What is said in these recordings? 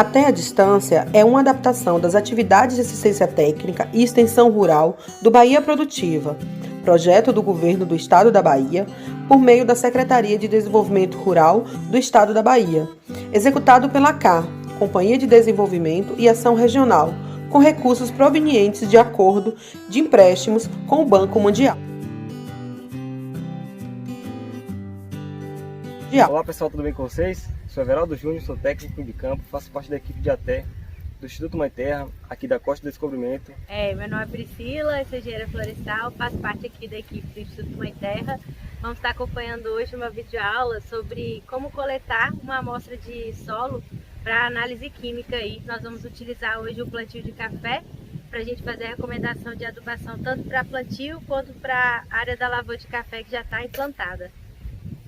Até a Distância é uma adaptação das atividades de assistência técnica e extensão rural do Bahia Produtiva, projeto do Governo do Estado da Bahia, por meio da Secretaria de Desenvolvimento Rural do Estado da Bahia, executado pela CAR, Companhia de Desenvolvimento e Ação Regional, com recursos provenientes de acordo de empréstimos com o Banco Mundial. Olá pessoal, tudo bem com vocês? Sou Everaldo Júnior, sou técnico de campo, faço parte da equipe de ATE do Instituto Mãe Terra, aqui da Costa do Descobrimento. Meu nome é Priscila, sou engenheira florestal, faço parte aqui da equipe do Instituto Mãe Terra. Vamos estar acompanhando hoje uma videoaula sobre como coletar uma amostra de solo para análise química. Nós vamos utilizar hoje o plantio de café para a gente fazer a recomendação de adubação tanto para plantio quanto para a área da lavoura de café que já está implantada.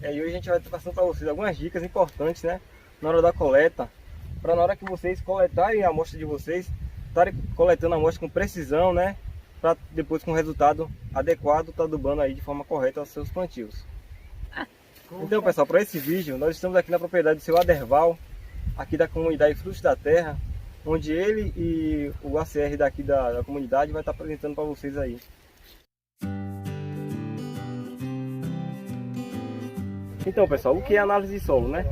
E hoje a gente vai estar passando para vocês algumas dicas importantes, né, na hora da coleta, para na hora que vocês coletarem a amostra de vocês, estarem coletando a amostra com precisão, né, para depois com o resultado adequado estar adubando aí de forma correta os seus plantios. Então pessoal, para esse vídeo nós estamos aqui na propriedade do seu Aderval, aqui da comunidade Frutos da Terra, onde ele e o ACR daqui da comunidade vai estar apresentando para vocês aí. Então pessoal, o que é análise de solo, né?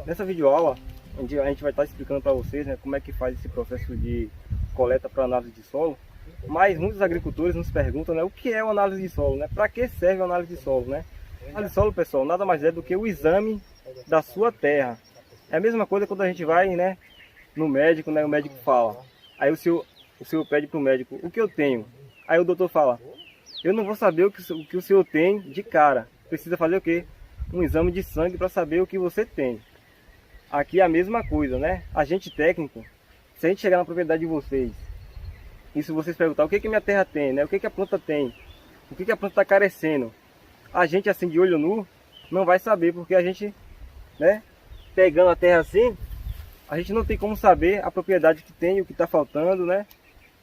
Nessa videoaula a gente vai estar explicando para vocês, né, como é que faz esse processo de coleta para análise de solo. Mas muitos agricultores nos perguntam, né, o que é uma análise de solo, né? Para que serve a análise de solo, né? A análise de solo, pessoal, nada mais é do que o exame da sua terra. É a mesma coisa quando a gente vai, né, no médico, né, o médico fala. Aí o senhor pede para o médico, o que eu tenho? Aí o doutor fala, eu não vou saber o que o senhor tem de cara. Precisa fazer o quê? Um exame de sangue para saber o que você tem. Aqui é a mesma coisa, né? Agente técnico, se a gente chegar na propriedade de vocês, e se vocês perguntar o que minha terra tem, né? O que a planta tem, o que a planta está carecendo, a gente assim de olho nu não vai saber, porque a gente, né, pegando a terra assim, a gente não tem como saber a propriedade que tem, o que está faltando, né,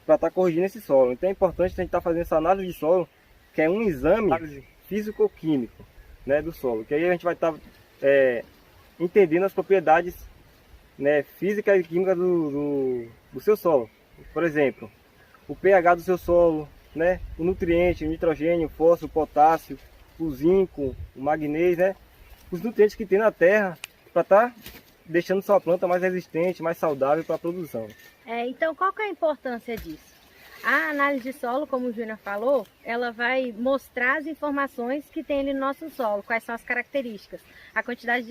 para estar corrigindo esse solo. Então é importante a gente estar fazendo essa análise de solo, que é um exame físico-químico, né, do solo, que aí a gente vai estar entendendo as propriedades, né, físicas e químicas do seu solo. Por exemplo, o pH do seu solo, né, o nutriente, o nitrogênio, o fósforo, o potássio, o zinco, o magnésio, né, os nutrientes que tem na terra para estar deixando sua planta mais resistente, mais saudável para a produção. Então qual que é a importância disso? A análise de solo, como o Júnior falou, ela vai mostrar as informações que tem ali no nosso solo, quais são as características, a quantidade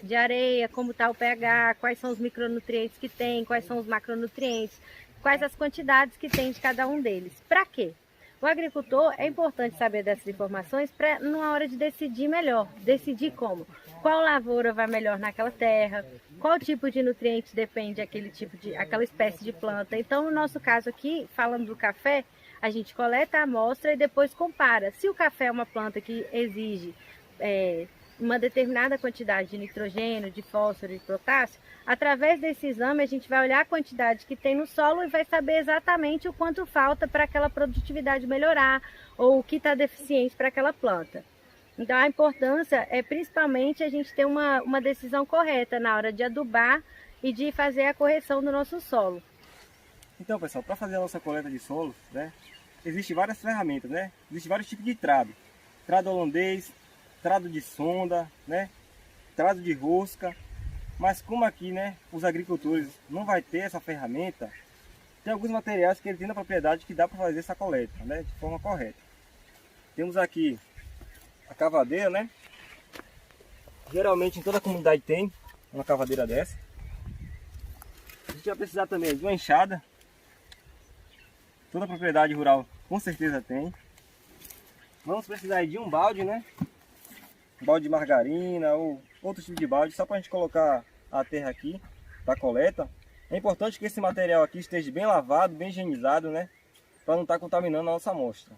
de areia, como está o pH, quais são os micronutrientes que tem, quais são os macronutrientes, quais as quantidades que tem de cada um deles. Para quê? O agricultor, é importante saber dessas informações para, na hora de decidir melhor, decidir como, qual lavoura vai melhor naquela terra, qual tipo de nutrientes depende aquela espécie de planta. Então, no nosso caso aqui, falando do café, a gente coleta a amostra e depois compara. Se o café é uma planta que exige uma determinada quantidade de nitrogênio, de fósforo e de potássio, através desse exame a gente vai olhar a quantidade que tem no solo e vai saber exatamente o quanto falta para aquela produtividade melhorar ou o que está deficiente para aquela planta. Então a importância é principalmente a gente ter uma decisão correta na hora de adubar e de fazer a correção do nosso solo. Então pessoal, para fazer a nossa coleta de solos, né, existem várias ferramentas, né? Existem vários tipos de trado. Trado holandês, trado de sonda, né, trado de rosca. Mas como aqui, né, os agricultores não vai ter essa ferramenta, tem alguns materiais que ele tem na propriedade que dá para fazer essa coleta, né, de forma correta. Temos aqui a cavadeira, né? Geralmente em toda a comunidade tem uma cavadeira dessa. A gente vai precisar também de uma enxada. Toda propriedade rural com certeza tem. Vamos precisar de um balde, né? Um balde de margarina ou outro tipo de balde, só para a gente colocar a terra aqui para coleta. É importante que esse material aqui esteja bem lavado, bem higienizado, né? Para não estar contaminando a nossa amostra.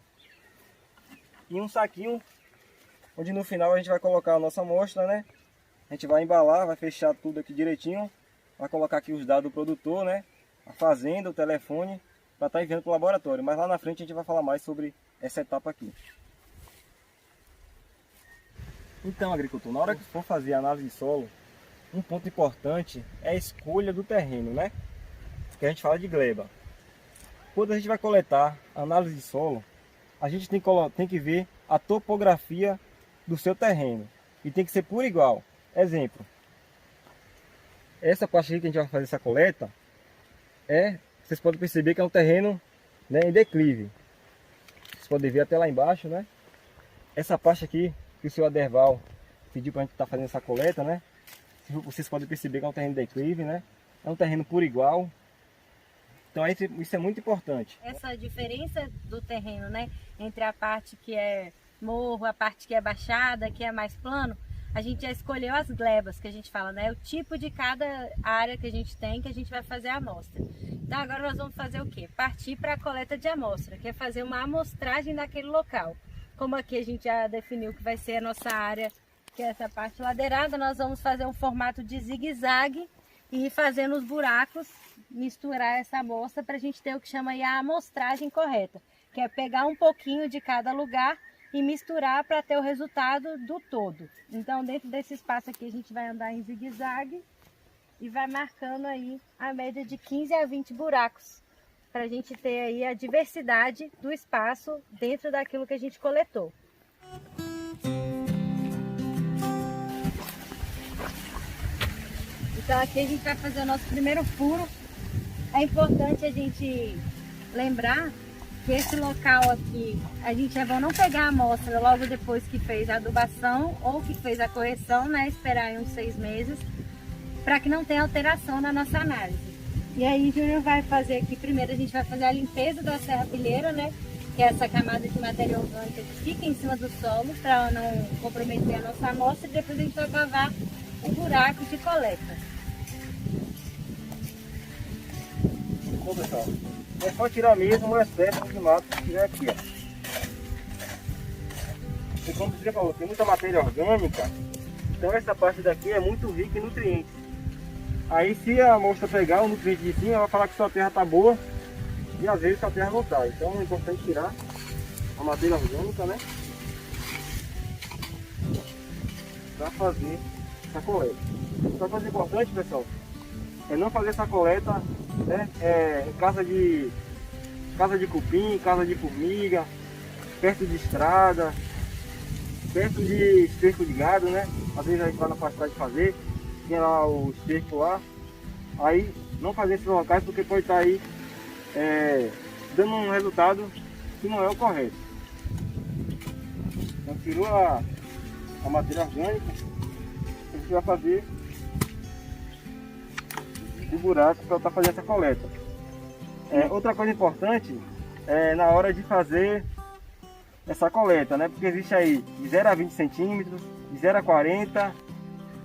E um saquinho, onde no final a gente vai colocar a nossa amostra, né? A gente vai embalar, vai fechar tudo aqui direitinho. Vai colocar aqui os dados do produtor, né? A fazenda, o telefone, para estar enviando para o laboratório. Mas lá na frente a gente vai falar mais sobre essa etapa aqui. Então, agricultor, na hora que for fazer a análise de solo, um ponto importante é a escolha do terreno, né? Que a gente fala de gleba. Quando a gente vai coletar análise de solo, a gente tem que ver a topografia do seu terreno. E tem que ser por igual. Exemplo. Essa parte aqui que a gente vai fazer essa coleta, vocês podem perceber que é um terreno, né, em declive. Vocês podem ver até lá embaixo, né? Essa parte aqui que o senhor Aderval pediu para a gente estar fazendo essa coleta, né? Vocês podem perceber que é um terreno de declive, né? É um terreno por igual. Então isso é muito importante. Essa diferença do terreno, né, entre a parte que é morro, a parte que é baixada, que é mais plano, a gente já escolheu as glebas que a gente fala, né? O tipo de cada área que a gente tem, que a gente vai fazer a amostra. Então agora nós vamos fazer o quê? Partir para a coleta de amostra, que é fazer uma amostragem daquele local. Como aqui a gente já definiu que vai ser a nossa área, que é essa parte ladeirada, nós vamos fazer um formato de zigue-zague e ir fazendo os buracos, misturar essa amostra para a gente ter o que chama aí a amostragem correta, que é pegar um pouquinho de cada lugar e misturar para ter o resultado do todo. Então dentro desse espaço aqui a gente vai andar em zigue-zague e vai marcando aí a média de 15 a 20 buracos, para a gente ter aí a diversidade do espaço dentro daquilo que a gente coletou. Então aqui a gente vai fazer o nosso primeiro furo. É importante a gente lembrar que esse local aqui, a gente é bom não pegar a amostra logo depois que fez a adubação ou que fez a correção, né? Esperar aí uns 6 meses, para que não tenha alteração na nossa análise. E aí, Júnior vai fazer aqui, primeiro a gente vai fazer a limpeza da serrapilheira, né? Que é essa camada de matéria orgânica que fica em cima do solo, para não comprometer a nossa amostra, e depois a gente vai cavar o buraco de coleta. Bom, pessoal, é só tirar mesmo o excesso de mato que tiver aqui, ó. E como você falou, tem muita matéria orgânica, então essa parte daqui é muito rica em nutrientes. Aí se a amostra pegar o nutriente de cima, ela vai falar que sua terra tá boa e às vezes sua terra não tá. Então é importante tirar a matéria orgânica, né? Para fazer essa coleta. Outra coisa importante, pessoal, é não fazer essa coleta, né, em casa de cupim, casa de formiga, perto de estrada, perto de esterco de gado, né? Às vezes a gente vai na pastagem fazer, tem lá o esterco lá. Aí não fazer esses locais porque pode estar aí dando um resultado que não é o correto. Então tirou a matéria orgânica, a gente vai fazer o buraco para estar fazendo essa coleta. Outra coisa importante é na hora de fazer essa coleta, né? Porque existe aí de 0 a 20 centímetros, de 0 a 40,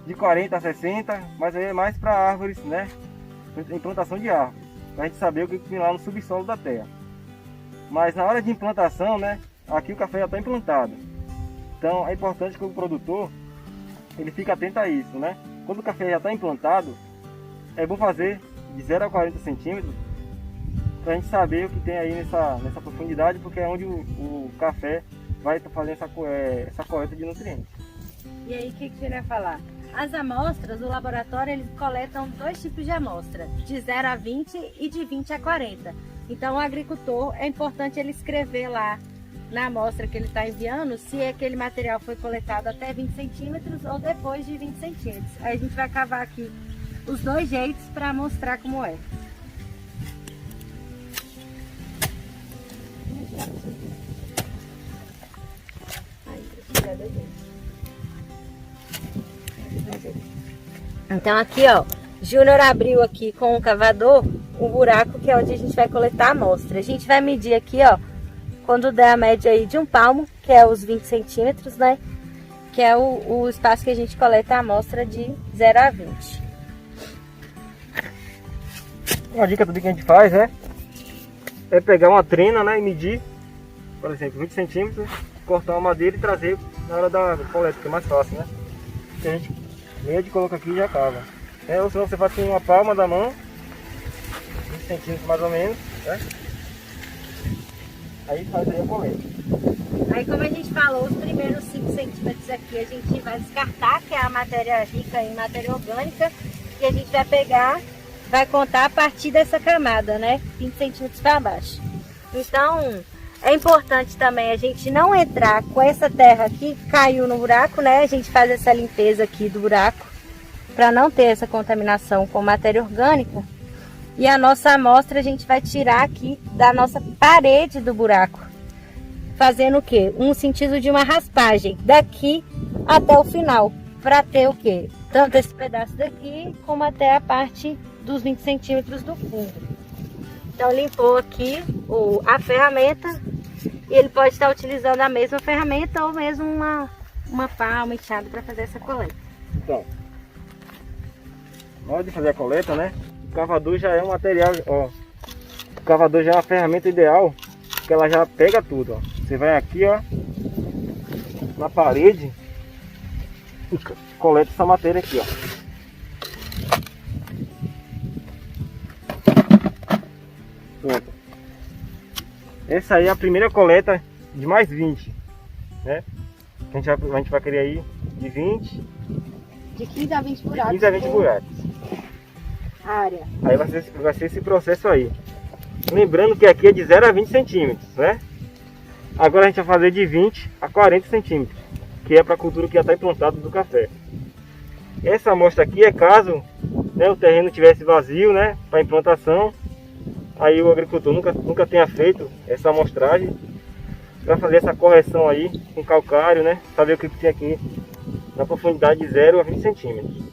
de 40 a 60, mas aí é mais para árvores, né? Implantação de árvores, para a gente saber o que tem lá no subsolo da terra. Mas na hora de implantação, né? Aqui o café já está implantado. Então é importante que o produtor ele fique atento a isso, né? Quando o café já está implantado, é bom fazer de 0 a 40 centímetros para a gente saber o que tem aí nessa profundidade, porque é onde o café vai estar fazendo essa coleta de nutrientes. E aí o que você vai falar? As amostras, o laboratório, eles coletam 2 tipos de amostra, de 0 a 20 e de 20 a 40. Então o agricultor, é importante ele escrever lá na amostra que ele está enviando, se aquele material foi coletado até 20 centímetros ou depois de 20 centímetros. Aí a gente vai cavar aqui os 2 jeitos para mostrar como é. Então aqui, ó, Júnior abriu aqui com o cavador o buraco que é onde a gente vai coletar a amostra. A gente vai medir aqui, ó, quando der a média aí de 1 palmo, que é os 20 centímetros, né? Que é o espaço que a gente coleta a amostra de 0 a 20. Uma dica também que a gente faz é pegar uma trena, né, e medir, por exemplo, 20 centímetros, cortar uma madeira e trazer na hora da coleta, que é mais fácil, né? Que a gente mede, coloca aqui e já cava. Ou senão você faz com uma palma da mão, 20 centímetros mais ou menos, né? Aí faz aí a coleta. Aí, como a gente falou, os primeiros 5 centímetros aqui a gente vai descartar, que é a matéria rica em matéria orgânica, e a gente vai pegar, vai contar a partir dessa camada, né? 20 centímetros para baixo. Então, é importante também a gente não entrar com essa terra aqui que caiu no buraco, né? A gente faz essa limpeza aqui do buraco, para não ter essa contaminação com matéria orgânica. E a nossa amostra a gente vai tirar aqui da nossa parede do buraco, fazendo o quê? Um sentido de uma raspagem daqui até o final, para ter o quê? Tanto esse pedaço daqui, como até a parte dos 20 centímetros do fundo. Então limpou aqui a ferramenta, e ele pode estar utilizando a mesma ferramenta ou mesmo uma pá, uma enxada para fazer essa coleta. Então, na hora de fazer a coleta, né? O cavador já é um material, ó. O cavador já é uma ferramenta ideal, que ela já pega tudo, ó. Você vai aqui, ó, na parede e coleta essa matéria aqui, ó. Pronto. Essa aí é a primeira coleta de mais 20, né? A gente vai querer aí de 20, De 15 a 20 buracos. 15 a 20 buracos. Área. Aí vai ser esse processo aí. Lembrando que aqui é de 0 a 20 centímetros, né? Agora a gente vai fazer de 20 a 40 centímetros, que é para a cultura que já está implantada do café. Essa amostra aqui é caso, né, o terreno tivesse vazio, né, para implantação. Aí o agricultor nunca tenha feito essa amostragem, para fazer essa correção aí com calcário, né? Saber o que tem aqui na profundidade de 0 a 20 centímetros.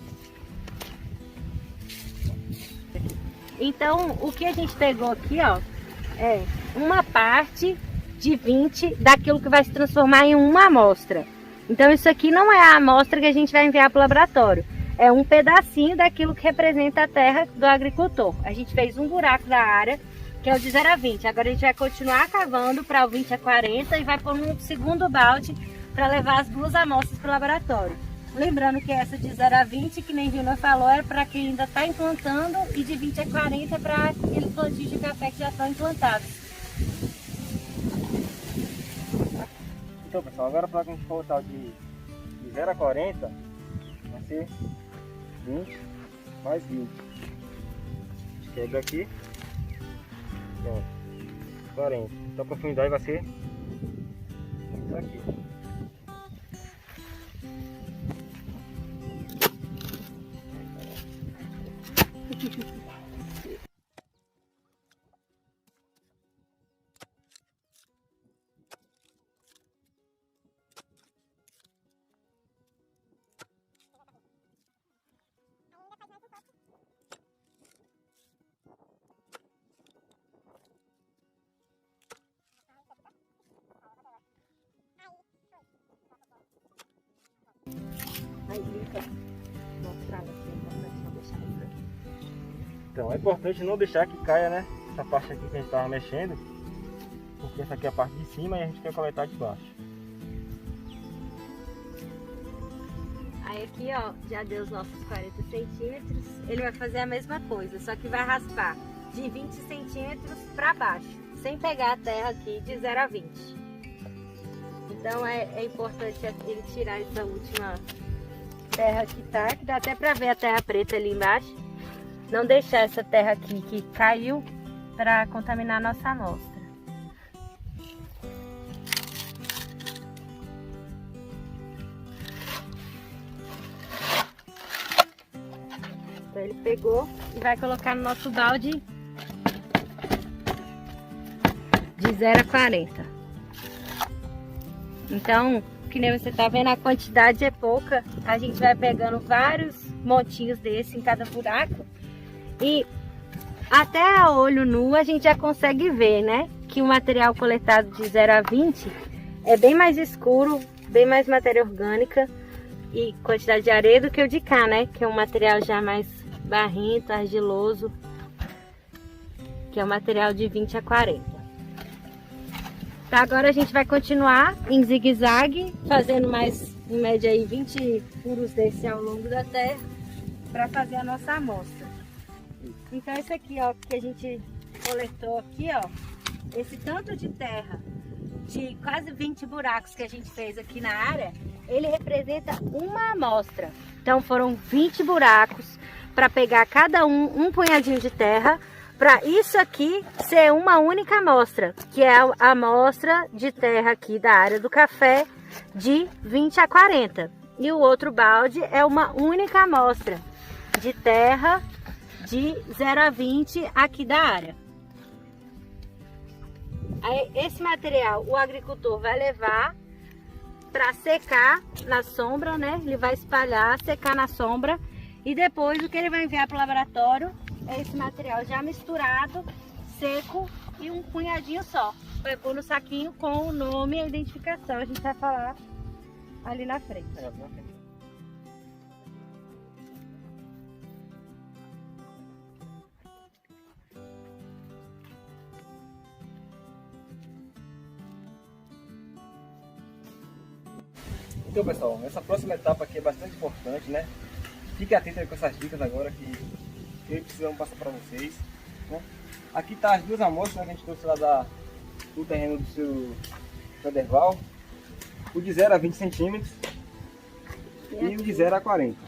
Então, o que a gente pegou aqui, ó, é uma parte de 20 daquilo que vai se transformar em uma amostra. Então, isso aqui não é a amostra que a gente vai enviar para o laboratório. É um pedacinho daquilo que representa a terra do agricultor. A gente fez um buraco da área, que é o de 0 a 20. Agora a gente vai continuar cavando para o 20 a 40 e vai pôr um segundo balde para levar as 2 amostras para o laboratório. Lembrando que essa de 0 a 20, que nem Vilma falou, é para quem ainda está implantando, e de 20 a 40 é para aqueles plantios de café que já estão implantados. Então, pessoal, agora para a gente colocar de 0 a 40, vai ser 20 mais 20. Pega aqui, pronto, 40. Então a profundidade vai ser isso aqui. Então é importante não deixar que caia, né, essa parte aqui que a gente estava mexendo, porque essa aqui é a parte de cima e a gente quer coletar de baixo. Aí aqui, ó, já deu os nossos 40 centímetros. Ele vai fazer a mesma coisa, só que vai raspar de 20 centímetros para baixo, sem pegar a terra aqui de 0 a 20. Então é importante ele tirar essa última terra que tá, que dá até para ver a terra preta ali embaixo. Não deixar essa terra aqui que caiu para contaminar a nossa amostra. Então ele pegou e vai colocar no nosso balde de 0 a 40. Então, que nem você tá vendo, a quantidade é pouca. A gente vai pegando vários montinhos desse em cada buraco. E até a olho nu a gente já consegue ver, né? Que o material coletado de 0 a 20 é bem mais escuro, bem mais matéria orgânica e quantidade de areia do que o de cá, né? Que é um material já mais barrento, argiloso, que é o material de 20 a 40. Tá, agora a gente vai continuar em zigue-zague, fazendo mais, em média, aí 20 furos desse ao longo da terra, para fazer a nossa amostra. Então esse aqui, ó, que a gente coletou aqui, ó, esse tanto de terra de quase 20 buracos que a gente fez aqui na área, ele representa uma amostra. Então foram 20 buracos para pegar cada um punhadinho de terra, para isso aqui ser uma única amostra, que é a amostra de terra aqui da área do café de 20 a 40. E o outro balde é uma única amostra de terra de 0 a 20 aqui da área. Aí, esse material o agricultor vai levar para secar na sombra, né? Ele vai espalhar, secar na sombra, e depois o que ele vai enviar para o laboratório é esse material já misturado, seco, e um punhadinho só. Vai pôr no saquinho com o nome e a identificação. A gente vai falar ali na frente. Então, pessoal, essa próxima etapa aqui é bastante importante, né? Fique atento aí com essas dicas agora que precisamos passar para vocês, né? Aqui tá as duas amostras, né, que a gente trouxe lá do terreno do seu Federval. O de 0 a 20 centímetros e o de 0 a 40.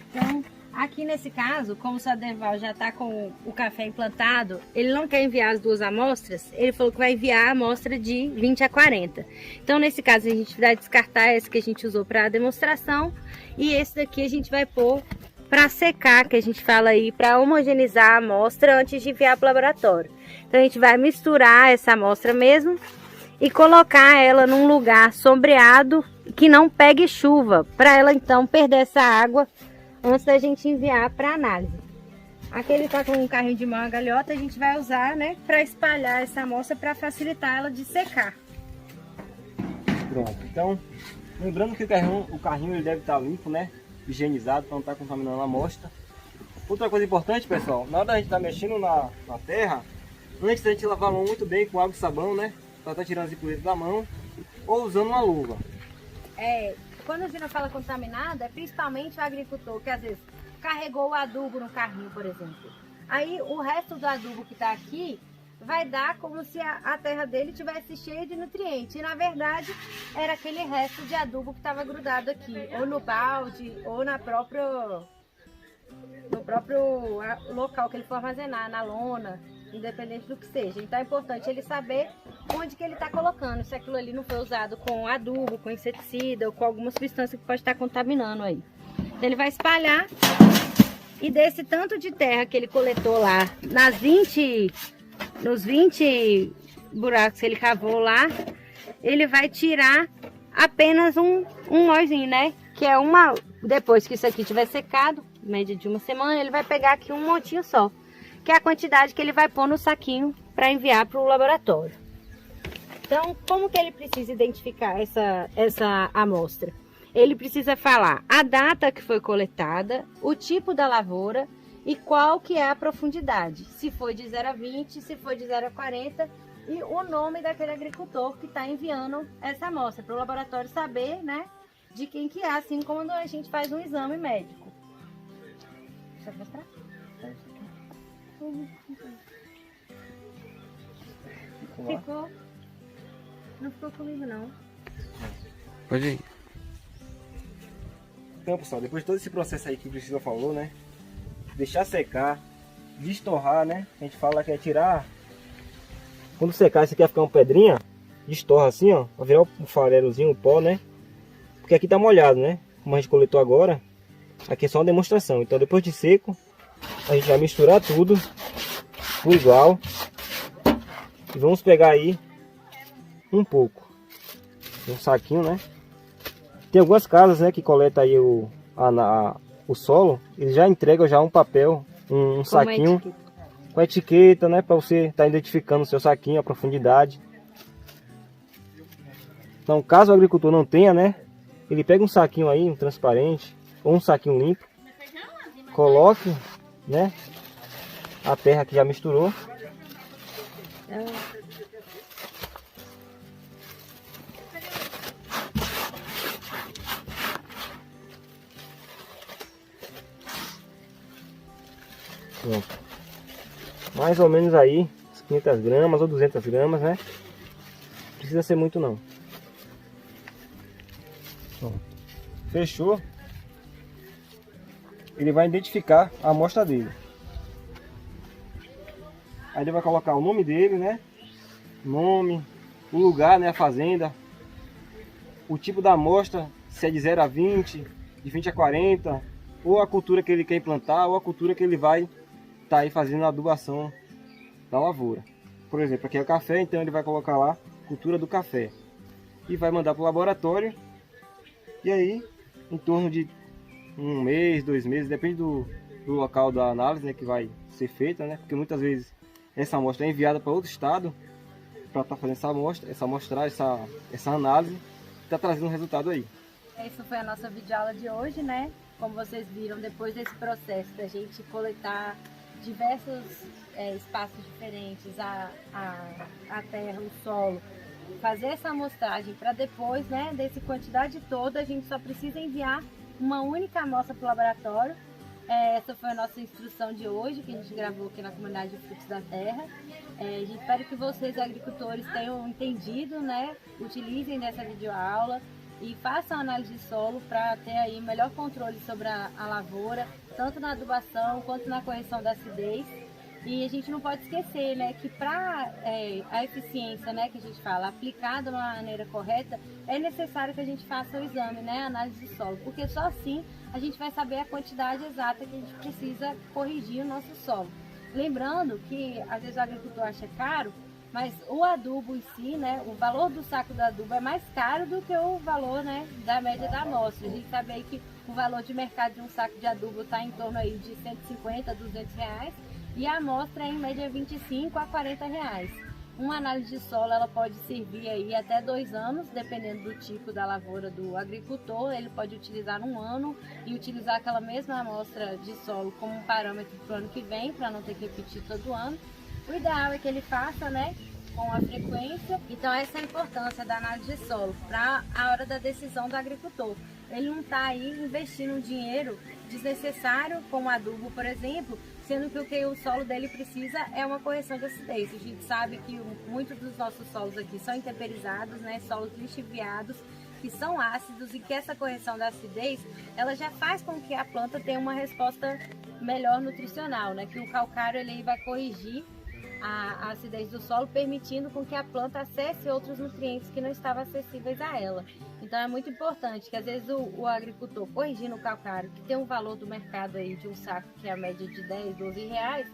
Então, aqui nesse caso, como o Saderval já está com o café implantado, ele não quer enviar as duas amostras, ele falou que vai enviar a amostra de 20 a 40. Então, nesse caso, a gente vai descartar esse que a gente usou para a demonstração, e esse daqui a gente vai pôr para secar, que a gente fala aí, para homogeneizar a amostra antes de enviar para o laboratório. Então, a gente vai misturar essa amostra mesmo e colocar ela num lugar sombreado que não pegue chuva, para ela então perder essa água antes da gente enviar para análise. Aqui ele tá com um carrinho de mão a galhota, a gente vai usar, né, para espalhar essa amostra para facilitar ela de secar. Pronto, então, lembrando que o carrinho ele deve estar limpo, né, higienizado, para não estar contaminando a amostra. Outra coisa importante, pessoal, na hora da gente estar mexendo na terra, antes da gente lavar a mão muito bem com água e sabão, né, para estar tirando as impurezas da mão, ou usando uma luva. Quando a gente fala contaminada, é principalmente o agricultor que às vezes carregou o adubo no carrinho, por exemplo. Aí o resto do adubo que está aqui vai dar como se a terra dele tivesse cheia de nutrientes. E na verdade era aquele resto de adubo que estava grudado aqui, ou no balde, ou no próprio local que ele for armazenar, na lona, independente do que seja. Então é importante ele saber onde que ele está colocando, se aquilo ali não foi usado com adubo, com inseticida ou com alguma substância que pode estar contaminando aí. Então ele vai espalhar, e desse tanto de terra que ele coletou lá, nos 20 buracos que ele cavou lá, ele vai tirar apenas um nozinho, né? Que é depois que isso aqui tiver secado, média de uma semana, ele vai pegar aqui um montinho só, que é a quantidade que ele vai pôr no saquinho para enviar para o laboratório. Então, como que ele precisa identificar essa amostra? Ele precisa falar a data que foi coletada, o tipo da lavoura e qual que é a profundidade. Se foi de 0 a 20, se foi de 0 a 40 e o nome daquele agricultor que está enviando essa amostra para o laboratório saber, né, de quem que é, assim como quando a gente faz um exame médico. Deixa eu mostrar. Ficou. Não ficou comigo, não. Pode ir. Então, pessoal, depois de todo esse processo aí que o Priscila falou, né? Deixar secar, destorrar, né? A gente fala que é tirar. Quando secar, isso aqui vai ficar uma pedrinha. Destorra assim, ó. Vai virar um farelozinho, um pó, né? Porque aqui tá molhado, né? Como a gente coletou agora. Aqui é só uma demonstração. Então, depois de seco, a gente vai misturar tudo por igual. E vamos pegar aí um pouco. Um saquinho, né? Tem algumas casas, né, que coleta aí o solo. Eles já entregam já um papel, um saquinho com etiqueta, né? Para você estar identificando o seu saquinho, a profundidade. Então, caso o agricultor não tenha, né? Ele pega um saquinho aí, um transparente, ou um saquinho limpo. Coloque, né? A terra que já misturou. Pronto. Mais ou menos aí 500 gramas ou 200 gramas, né? Não precisa ser muito não. Ó, fechou. Ele vai identificar a amostra dele. Aí ele vai colocar o nome dele, né? Nome, o lugar, né? A fazenda. O tipo da amostra, se é de 0 a 20, de 20 a 40, ou a cultura que ele quer implantar, ou a cultura que ele vai estar aí fazendo a adubação da lavoura. Por exemplo, aqui é o café, então ele vai colocar lá cultura do café. E vai mandar para o laboratório. E aí, em torno de 1 mês, 2 meses, depende do local da análise, né, que vai ser feita, né? Porque muitas vezes essa amostra é enviada para outro estado para estar fazendo essa amostragem, essa análise, está trazendo um resultado aí. Essa foi a nossa videoaula de hoje, né? Como vocês viram, depois desse processo da gente coletar diversos espaços diferentes, a terra, o solo, fazer essa amostragem para depois, né, dessa quantidade toda, a gente só precisa enviar uma única amostra para o laboratório. Essa foi a nossa instrução de hoje, que a gente gravou aqui na comunidade de Frutos da Terra. A gente espera que vocês, agricultores, tenham entendido, né? Utilizem dessa videoaula e façam análise de solo para ter aí melhor controle sobre a lavoura, tanto na adubação quanto na correção da acidez. E a gente não pode esquecer, né, que para a eficiência, né, que a gente fala, aplicada de uma maneira correta, é necessário que a gente faça o exame, né, a análise de solo, porque só assim a gente vai saber a quantidade exata que a gente precisa corrigir o nosso solo. Lembrando que às vezes o agricultor acha caro, mas o adubo em si, né, o valor do saco do adubo é mais caro do que o valor, né, da média da amostra. A gente sabe aí que o valor de mercado de um saco de adubo está em torno aí de 150 a 200 reais e a amostra é em média 25 a 40 reais. Uma análise de solo ela pode servir aí até 2 anos, dependendo do tipo da lavoura do agricultor. Ele pode utilizar um ano e utilizar aquela mesma amostra de solo como um parâmetro para o ano que vem, para não ter que repetir todo ano. O ideal é que ele faça, né, com a frequência. Então essa é a importância da análise de solo para a hora da decisão do agricultor. Ele não está aí investindo um dinheiro desnecessário com adubo, por exemplo, sendo que o que o solo dele precisa é uma correção de acidez. A gente sabe que muitos dos nossos solos aqui são intemperizados, né, solos lixiviados, que são ácidos, e que essa correção da acidez, ela já faz com que a planta tenha uma resposta melhor nutricional, né, que o calcário ele vai corrigir a acidez do solo, permitindo com que a planta acesse outros nutrientes que não estavam acessíveis a ela. Então é muito importante que às vezes o agricultor, corrigindo o calcário, que tem um valor do mercado aí de um saco que é a média de 10, 12 reais,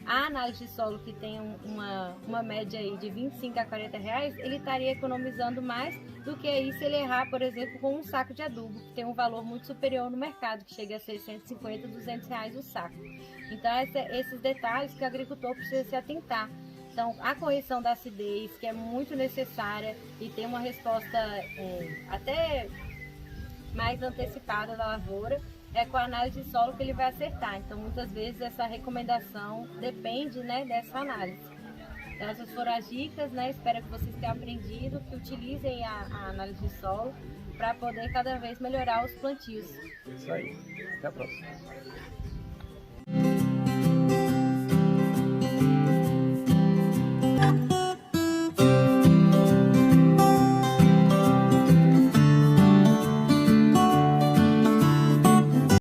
a análise de solo que tem uma média aí de 25 a 40 reais, ele estaria economizando mais do que aí se ele errar, por exemplo, com um saco de adubo, que tem um valor muito superior no mercado, que chega a 650, 200 reais o saco. Então, esses detalhes que o agricultor precisa se atentar. Então, a correção da acidez, que é muito necessária e tem uma resposta até mais antecipada da lavoura, é com a análise de solo que ele vai acertar. Então, muitas vezes, essa recomendação depende, né, dessa análise. Então, essas foram as dicas, né? Espero que vocês tenham aprendido, que utilizem a análise de solo para poder cada vez melhorar os plantios. Isso aí. Até a próxima.